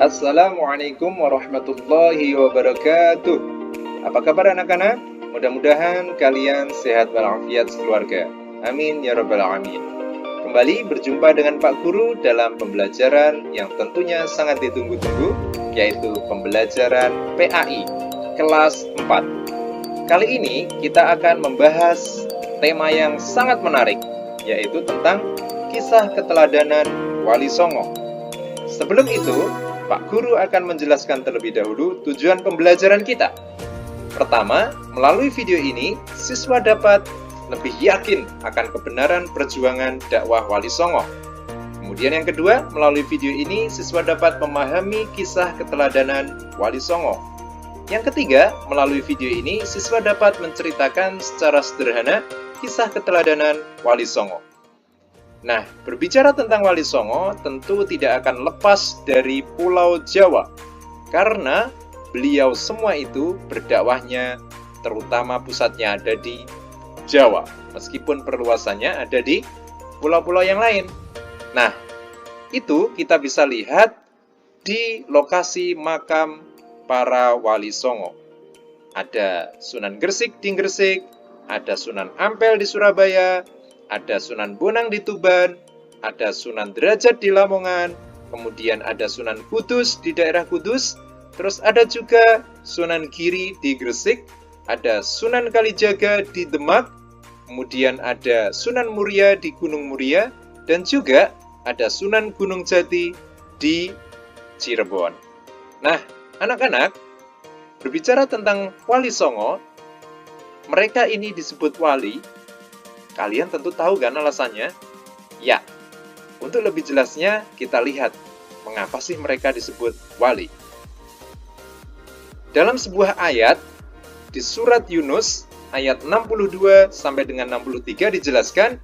Assalamualaikum warahmatullahi wabarakatuh. Apa kabar anak-anak? Mudah-mudahan kalian sehat walafiat sekeluarga. Amin ya rabbal alamin. Kembali berjumpa dengan Pak Guru dalam pembelajaran yang tentunya sangat ditunggu-tunggu, yaitu pembelajaran PAI kelas 4. Kali ini kita akan membahas tema yang sangat menarik, yaitu tentang kisah keteladanan Wali Songo. Sebelum itu, Pak Guru akan menjelaskan terlebih dahulu tujuan pembelajaran kita. Pertama, melalui video ini, siswa dapat lebih yakin akan kebenaran perjuangan dakwah Wali Songo. Kemudian yang kedua, melalui video ini, siswa dapat memahami kisah keteladanan Wali Songo. Yang ketiga, melalui video ini, siswa dapat menceritakan secara sederhana kisah keteladanan Wali Songo. Nah, berbicara tentang Wali Songo tentu tidak akan lepas dari Pulau Jawa, karena beliau semua itu berdakwahnya terutama pusatnya ada di Jawa, meskipun perluasannya ada di pulau-pulau yang lain. Nah, itu kita bisa lihat di lokasi makam para Wali Songo. Ada Sunan Gresik di Gresik, ada Sunan Ampel di Surabaya, ada Sunan Bonang di Tuban, ada Sunan Derajat di Lamongan, kemudian ada Sunan Kudus di daerah Kudus, terus ada juga Sunan Giri di Gresik, ada Sunan Kalijaga di Demak, kemudian ada Sunan Muria di Gunung Muria, dan juga ada Sunan Gunung Jati di Cirebon. Nah, anak-anak, berbicara tentang Wali Songo, mereka ini disebut wali. Kalian tentu tahu kan alasannya? Ya, untuk lebih jelasnya kita lihat mengapa sih mereka disebut wali. Dalam sebuah ayat di surat Yunus ayat 62 sampai dengan 63 dijelaskan,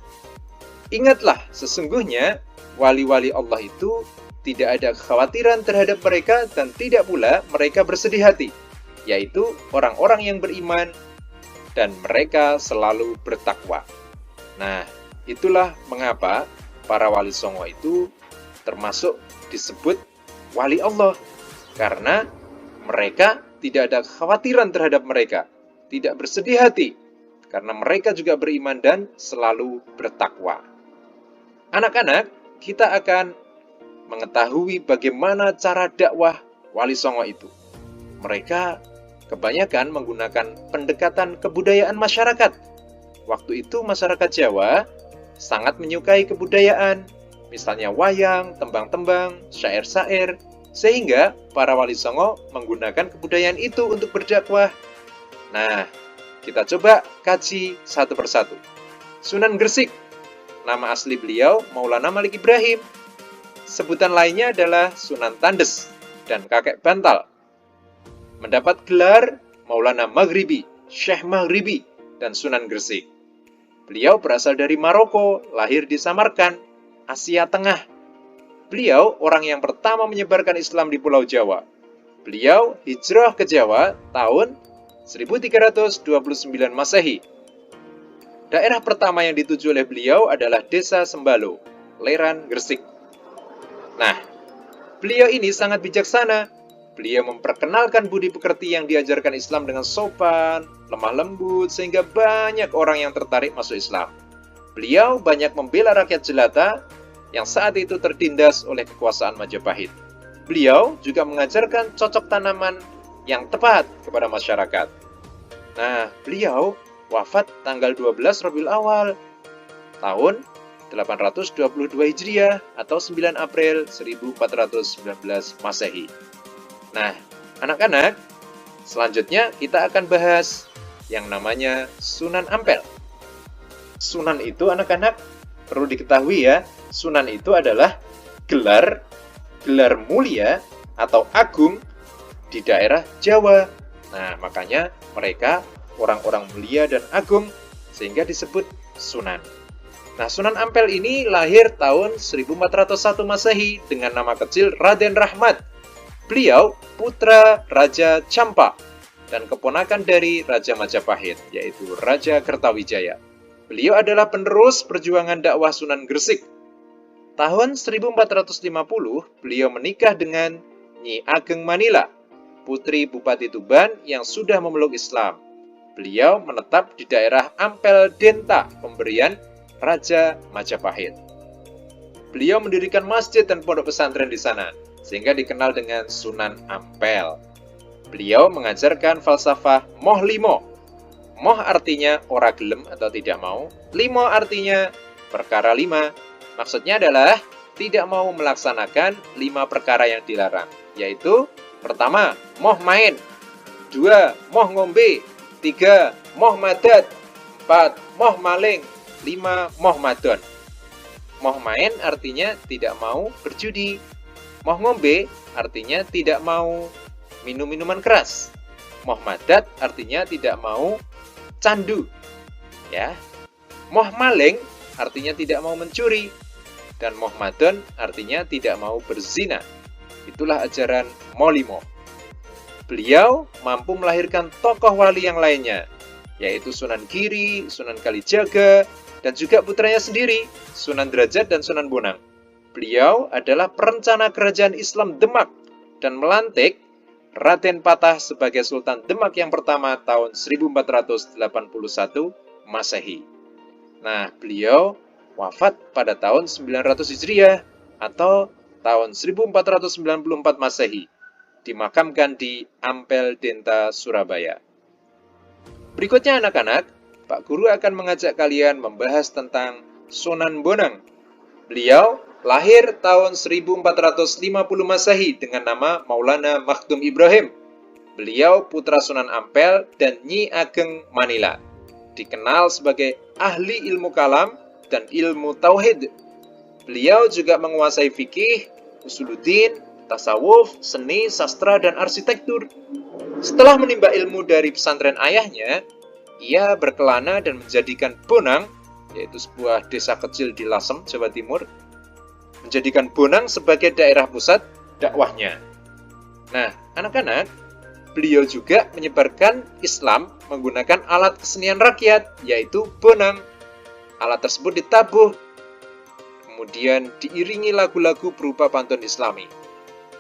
ingatlah sesungguhnya wali-wali Allah itu tidak ada kekhawatiran terhadap mereka dan tidak pula mereka bersedih hati, yaitu orang-orang yang beriman dan mereka selalu bertakwa. Nah, itulah mengapa para Wali Songo itu termasuk disebut Wali Allah. Karena mereka tidak ada kekhawatiran terhadap mereka, tidak bersedih hati, karena mereka juga beriman dan selalu bertakwa. Anak-anak, kita akan mengetahui bagaimana cara dakwah Wali Songo itu. Mereka kebanyakan menggunakan pendekatan kebudayaan masyarakat. Waktu itu masyarakat Jawa sangat menyukai kebudayaan, misalnya wayang, tembang-tembang, syair-syair, sehingga para Wali Songo menggunakan kebudayaan itu untuk berdakwah. Nah, kita coba kaji satu persatu. Sunan Gresik, nama asli beliau Maulana Malik Ibrahim. Sebutan lainnya adalah Sunan Tandes dan Kakek Bantal. Mendapat gelar Maulana Maghribi, Syekh Maghribi, dan Sunan Gresik. Beliau berasal dari Maroko, lahir di Samarkand, Asia Tengah. Beliau orang yang pertama menyebarkan Islam di Pulau Jawa. Beliau hijrah ke Jawa tahun 1329 Masehi. Daerah pertama yang dituju oleh beliau adalah Desa Sembalo, Leran, Gresik. Nah, beliau ini sangat bijaksana. Beliau memperkenalkan budi pekerti yang diajarkan Islam dengan sopan, lemah lembut, sehingga banyak orang yang tertarik masuk Islam. Beliau banyak membela rakyat jelata yang saat itu tertindas oleh kekuasaan Majapahit. Beliau juga mengajarkan cocok tanaman yang tepat kepada masyarakat. Nah, beliau wafat tanggal 12 Rabiul Awal, tahun 822 Hijriah atau 9 April 1419 Masehi. Nah, anak-anak, selanjutnya kita akan bahas yang namanya Sunan Ampel. Sunan itu anak-anak perlu diketahui ya, Sunan itu adalah gelar mulia atau agung di daerah Jawa. Nah, makanya mereka orang-orang mulia dan agung sehingga disebut Sunan. Nah, Sunan Ampel ini lahir tahun 1401 Masehi dengan nama kecil Raden Rahmat. Beliau putra Raja Campa dan keponakan dari Raja Majapahit, yaitu Raja Kertawijaya. Beliau adalah penerus perjuangan dakwah Sunan Gresik. Tahun 1450, beliau menikah dengan Nyi Ageng Manila, putri Bupati Tuban yang sudah memeluk Islam. Beliau menetap di daerah Ampel Denta, pemberian Raja Majapahit. Beliau mendirikan masjid dan pondok pesantren di sana, sehingga dikenal dengan Sunan Ampel. Beliau mengajarkan falsafah moh limo. Moh artinya ora gelem atau tidak mau, limo artinya perkara 5. Maksudnya adalah tidak mau melaksanakan 5 perkara yang dilarang, yaitu pertama, moh main, 2, moh ngombe, 3, moh madat, 4, moh maling, 5, moh madon. Moh main artinya tidak mau berjudi. Moh ngombe artinya tidak mau minum minuman keras. Moh madat artinya tidak mau candu. Ya. Moh maling artinya tidak mau mencuri. Dan moh madon artinya tidak mau berzina. Itulah ajaran Molimo. Beliau mampu melahirkan tokoh wali yang lainnya, yaitu Sunan Giri, Sunan Kalijaga, dan juga putranya sendiri, Sunan Derajat dan Sunan Bonang. Beliau adalah perencana kerajaan Islam Demak dan melantik Raden Patah sebagai Sultan Demak yang pertama tahun 1481 Masehi. Nah, beliau wafat pada tahun 900 Hijriah atau tahun 1494 Masehi, dimakamkan di Ampel Denta, Surabaya. Berikutnya anak-anak, Pak Guru akan mengajak kalian membahas tentang Sunan Bonang. Beliau lahir tahun 1450 Masehi dengan nama Maulana Makhdum Ibrahim. Beliau putra Sunan Ampel dan Nyi Ageng Manila. Dikenal sebagai ahli ilmu kalam dan ilmu tauhid. Beliau juga menguasai fikih, usuluddin, tasawuf, seni, sastra, dan arsitektur. Setelah menimba ilmu dari pesantren ayahnya, ia berkelana dan menjadikan Bonang, yaitu sebuah desa kecil di Lasem, Jawa Timur, menjadikan Bonang sebagai daerah pusat dakwahnya. Nah, anak-anak, beliau juga menyebarkan Islam menggunakan alat kesenian rakyat, yaitu bonang. Alat tersebut ditabuh, kemudian diiringi lagu-lagu berupa pantun Islami.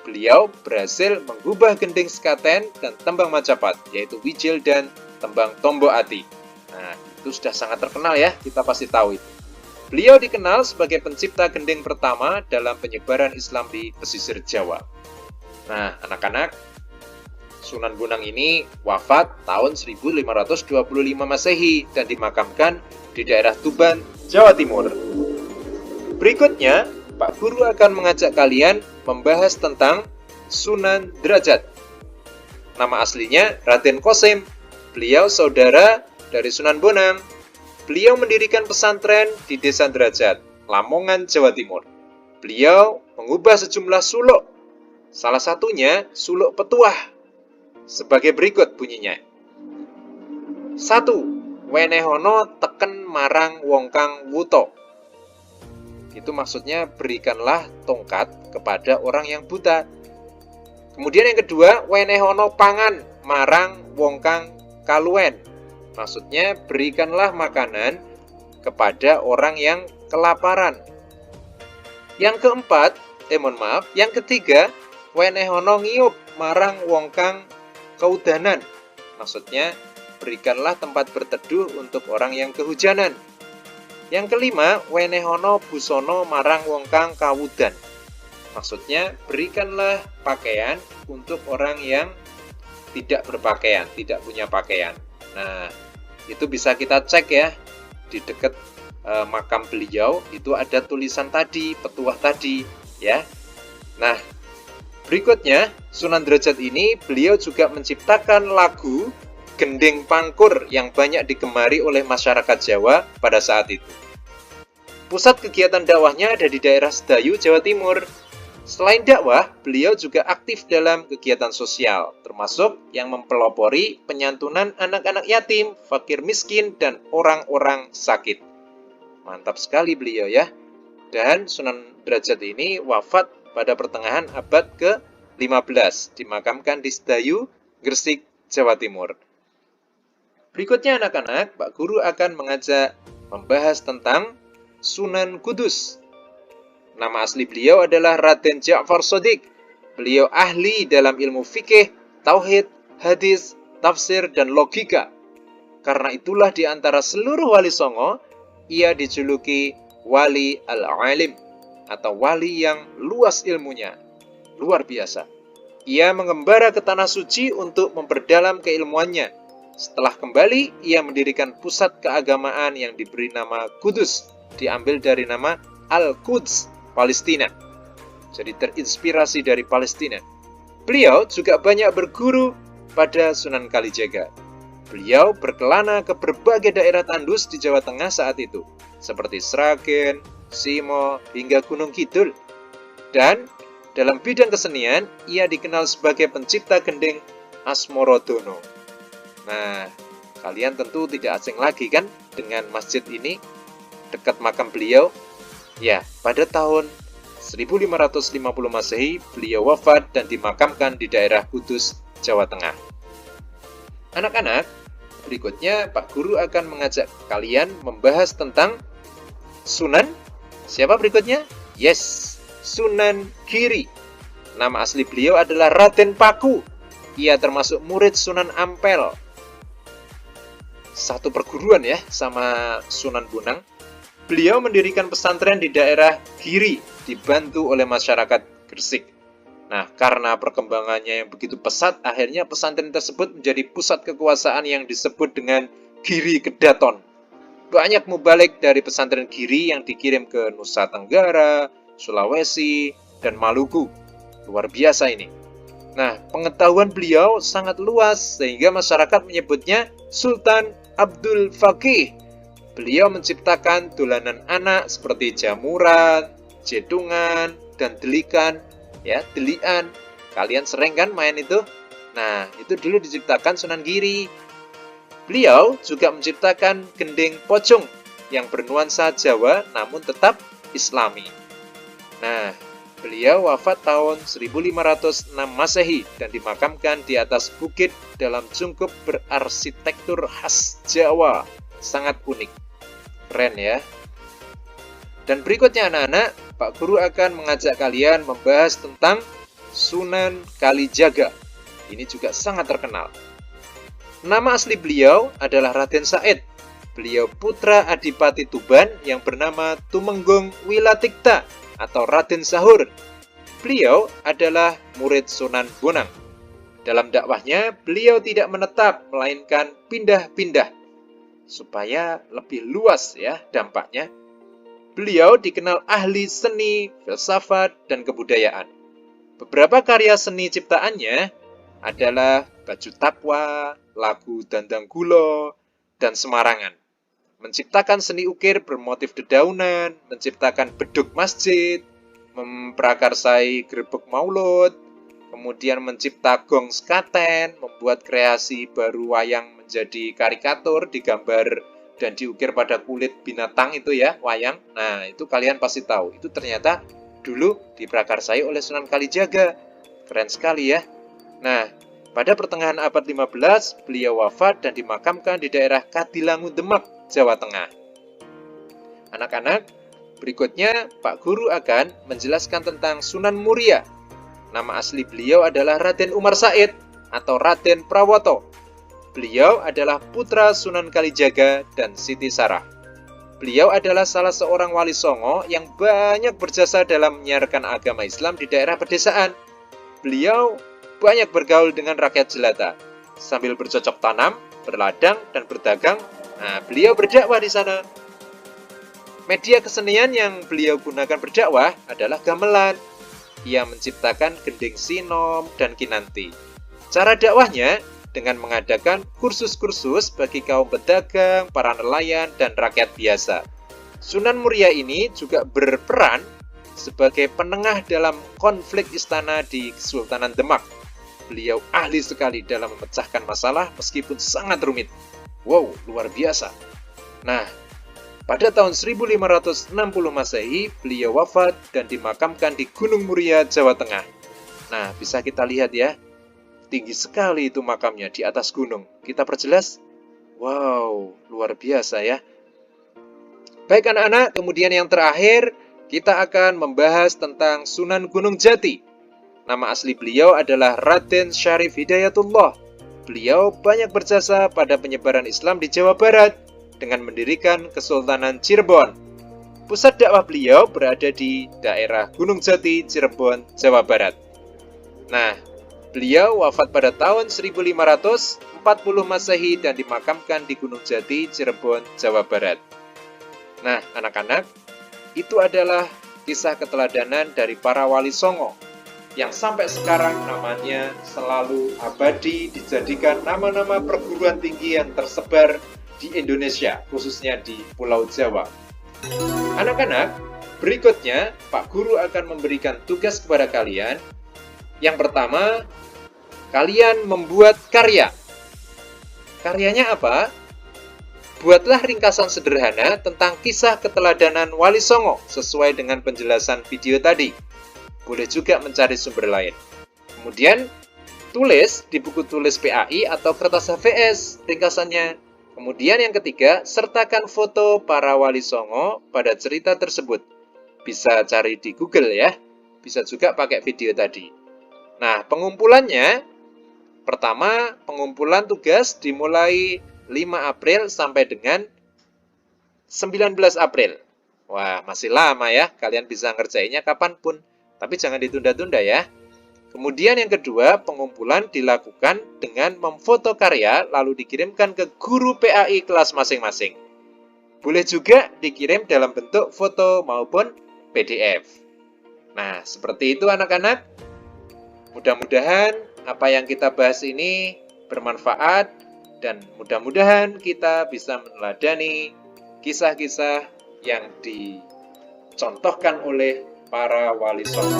Beliau berhasil mengubah gending sekaten dan tembang Majapahit, yaitu Wijil dan tembang Tombo Ati. Nah, itu sudah sangat terkenal ya, kita pasti tahu itu. Beliau dikenal sebagai pencipta gending pertama dalam penyebaran Islam di pesisir Jawa. Nah, anak-anak, Sunan Bonang ini wafat tahun 1525 Masehi dan dimakamkan di daerah Tuban, Jawa Timur. Berikutnya, Pak Guru akan mengajak kalian membahas tentang Sunan Derajat. Nama aslinya Raden Kosim. Beliau saudara dari Sunan Bonang. Beliau mendirikan pesantren di Desa Derajat, Lamongan, Jawa Timur. Beliau mengubah sejumlah suluk, salah satunya suluk petuah, sebagai berikut bunyinya. 1. Wenehono teken marang wong kang wuto. Itu maksudnya berikanlah tongkat kepada orang yang buta. Kemudian yang kedua, wenehono pangan marang wong kang kaluen. Maksudnya berikanlah makanan kepada orang yang kelaparan. Yang keempat, yang ketiga, wenehono ngiyup marang wong kang keudanan. Maksudnya berikanlah tempat berteduh untuk orang yang kehujanan. Yang kelima, wenehono busono marang wong kang kawudan. Maksudnya berikanlah pakaian untuk orang yang tidak berpakaian, tidak punya pakaian. Nah, itu bisa kita cek ya, di dekat makam beliau itu ada tulisan tadi, petuah tadi ya. Nah, berikutnya Sunan Derajat ini beliau juga menciptakan lagu gending pangkur yang banyak digemari oleh masyarakat Jawa pada saat itu. Pusat kegiatan dakwahnya ada di daerah Sedayu, Jawa Timur. Selain dakwah, beliau juga aktif dalam kegiatan sosial, termasuk yang mempelopori penyantunan anak-anak yatim, fakir miskin, dan orang-orang sakit. Mantap sekali beliau ya. Dan Sunan Derajat ini wafat pada pertengahan abad ke-15, dimakamkan di Sedayu, Gresik, Jawa Timur. Berikutnya anak-anak, Pak Guru akan mengajak membahas tentang Sunan Kudus. Nama asli beliau adalah Raden Ja'far Shadiq. Beliau ahli dalam ilmu fikih, tauhid, hadis, tafsir, dan logika. Karena itulah di antara seluruh wali songo, ia dijuluki wali al-alim, atau wali yang luas ilmunya. Luar biasa. Ia mengembara ke tanah suci untuk memperdalam keilmuannya. Setelah kembali, ia mendirikan pusat keagamaan yang diberi nama Kudus, diambil dari nama Al-Quds, Palestina. Jadi terinspirasi dari Palestina. Beliau juga banyak berguru pada Sunan Kalijaga. Beliau berkelana ke berbagai daerah tandus di Jawa Tengah saat itu, seperti Sragen, Simo, hingga Gunung Kidul. Dan dalam bidang kesenian, ia dikenal sebagai pencipta gending Asmorodono. Nah, kalian tentu tidak asing lagi kan dengan masjid ini dekat makam beliau? Ya, pada tahun 1550 Masehi, beliau wafat dan dimakamkan di daerah Kudus, Jawa Tengah. Anak-anak, berikutnya Pak Guru akan mengajak kalian membahas tentang Sunan. Siapa berikutnya? Yes, Sunan Giri. Nama asli beliau adalah Raden Paku. Ia termasuk murid Sunan Ampel. Satu perguruan ya sama Sunan Bonang. Beliau mendirikan pesantren di daerah Giri, dibantu oleh masyarakat Gresik. Nah, karena perkembangannya yang begitu pesat, akhirnya pesantren tersebut menjadi pusat kekuasaan yang disebut dengan Giri Kedaton. Banyak mubalik dari pesantren Giri yang dikirim ke Nusa Tenggara, Sulawesi, dan Maluku. Luar biasa ini. Nah, pengetahuan beliau sangat luas sehingga masyarakat menyebutnya Sultan Abdul Faqih. Beliau menciptakan dolanan anak seperti jamuran, jedungan, dan delikan. Ya, delian. Kalian sering kan main itu? Nah, itu dulu diciptakan Sunan Giri. Beliau juga menciptakan gending pocong yang bernuansa Jawa namun tetap Islami. Nah, beliau wafat tahun 1506 Masehi dan dimakamkan di atas bukit dalam cungkup berarsitektur khas Jawa. Sangat unik. Keren ya. Dan berikutnya anak-anak, Pak Guru akan mengajak kalian membahas tentang Sunan Kalijaga. Ini juga sangat terkenal. Nama asli beliau adalah Raden Said. Beliau putra Adipati Tuban yang bernama Tumenggung Wilatikta atau Raden Sahur. Beliau adalah murid Sunan Bonang. Dalam dakwahnya, beliau tidak menetap, melainkan pindah-pindah supaya lebih luas ya dampaknya. Beliau dikenal ahli seni, filsafat, dan kebudayaan. Beberapa karya seni ciptaannya adalah Baju Takwa, lagu Dandang Gulo, dan Semarangan. Menciptakan seni ukir bermotif dedaunan, menciptakan beduk masjid, memprakarsai gerbek maulud, kemudian mencipta gong sekaten, membuat kreasi baru wayang menjadi karikatur, digambar dan diukir pada kulit binatang itu ya, wayang. Nah, itu kalian pasti tahu. Itu ternyata dulu diprakarsai oleh Sunan Kalijaga. Keren sekali ya. Nah, pada pertengahan abad 15, beliau wafat dan dimakamkan di daerah Kadilangu, Demak, Jawa Tengah. Anak-anak, berikutnya Pak Guru akan menjelaskan tentang Sunan Muria. Nama asli beliau adalah Raden Umar Said atau Raden Prawoto. Beliau adalah putra Sunan Kalijaga dan Siti Sarah. Beliau adalah salah seorang wali songo yang banyak berjasa dalam menyiarkan agama Islam di daerah pedesaan. Beliau banyak bergaul dengan rakyat jelata, sambil bercocok tanam, berladang, dan berdagang. Nah, beliau berdakwah di sana. Media kesenian yang beliau gunakan berdakwah adalah gamelan. Ia menciptakan gending sinom dan kinanti. Cara dakwahnya dengan mengadakan kursus-kursus bagi kaum pedagang, para nelayan, dan rakyat biasa. Sunan Muria ini juga berperan sebagai penengah dalam konflik istana di Kesultanan Demak. Beliau ahli sekali dalam memecahkan masalah meskipun sangat rumit. Wow, luar biasa. Nah, pada tahun 1560 Masehi, beliau wafat dan dimakamkan di Gunung Muria, Jawa Tengah. Nah, bisa kita lihat ya, tinggi sekali itu makamnya di atas gunung. Kita perjelas? Wow, luar biasa ya. Baik anak-anak, kemudian yang terakhir, kita akan membahas tentang Sunan Gunung Jati. Nama asli beliau adalah Raden Syarif Hidayatullah. Beliau banyak berjasa pada penyebaran Islam di Jawa Barat dengan mendirikan Kesultanan Cirebon. Pusat dakwah beliau berada di daerah Gunung Jati, Cirebon, Jawa Barat. Nah, beliau wafat pada tahun 1540 Masehi dan dimakamkan di Gunung Jati, Cirebon, Jawa Barat. Nah, anak-anak, itu adalah kisah keteladanan dari para wali songo yang sampai sekarang namanya selalu abadi dijadikan nama-nama perguruan tinggi yang tersebar di Indonesia, khususnya di Pulau Jawa. Anak-anak, berikutnya Pak Guru akan memberikan tugas kepada kalian. Yang pertama, kalian membuat karya. Karyanya apa? Buatlah ringkasan sederhana tentang kisah keteladanan Wali Songo sesuai dengan penjelasan video tadi. Boleh juga mencari sumber lain. Kemudian, tulis di buku tulis PAI atau kertas HVS ringkasannya. Kemudian yang ketiga, sertakan foto para Wali Songo pada cerita tersebut. Bisa cari di Google ya. Bisa juga pakai video tadi. Nah, pengumpulannya, pertama, pengumpulan tugas dimulai 5 April sampai dengan 19 April. Wah, masih lama ya. Kalian bisa ngerjainnya kapanpun. Tapi jangan ditunda-tunda ya. Kemudian yang kedua, pengumpulan dilakukan dengan memfoto karya lalu dikirimkan ke guru PAI kelas masing-masing. Boleh juga dikirim dalam bentuk foto maupun PDF. Nah, seperti itu anak-anak. Mudah-mudahan apa yang kita bahas ini bermanfaat dan mudah-mudahan kita bisa meneladani kisah-kisah yang dicontohkan oleh para wali songo.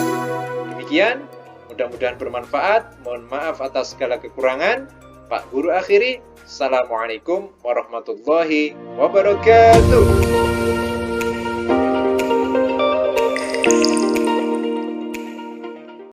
Demikian, mudah-mudahan bermanfaat. Mohon maaf atas segala kekurangan. Pak Guru akhiri. Assalamualaikum warahmatullahi wabarakatuh.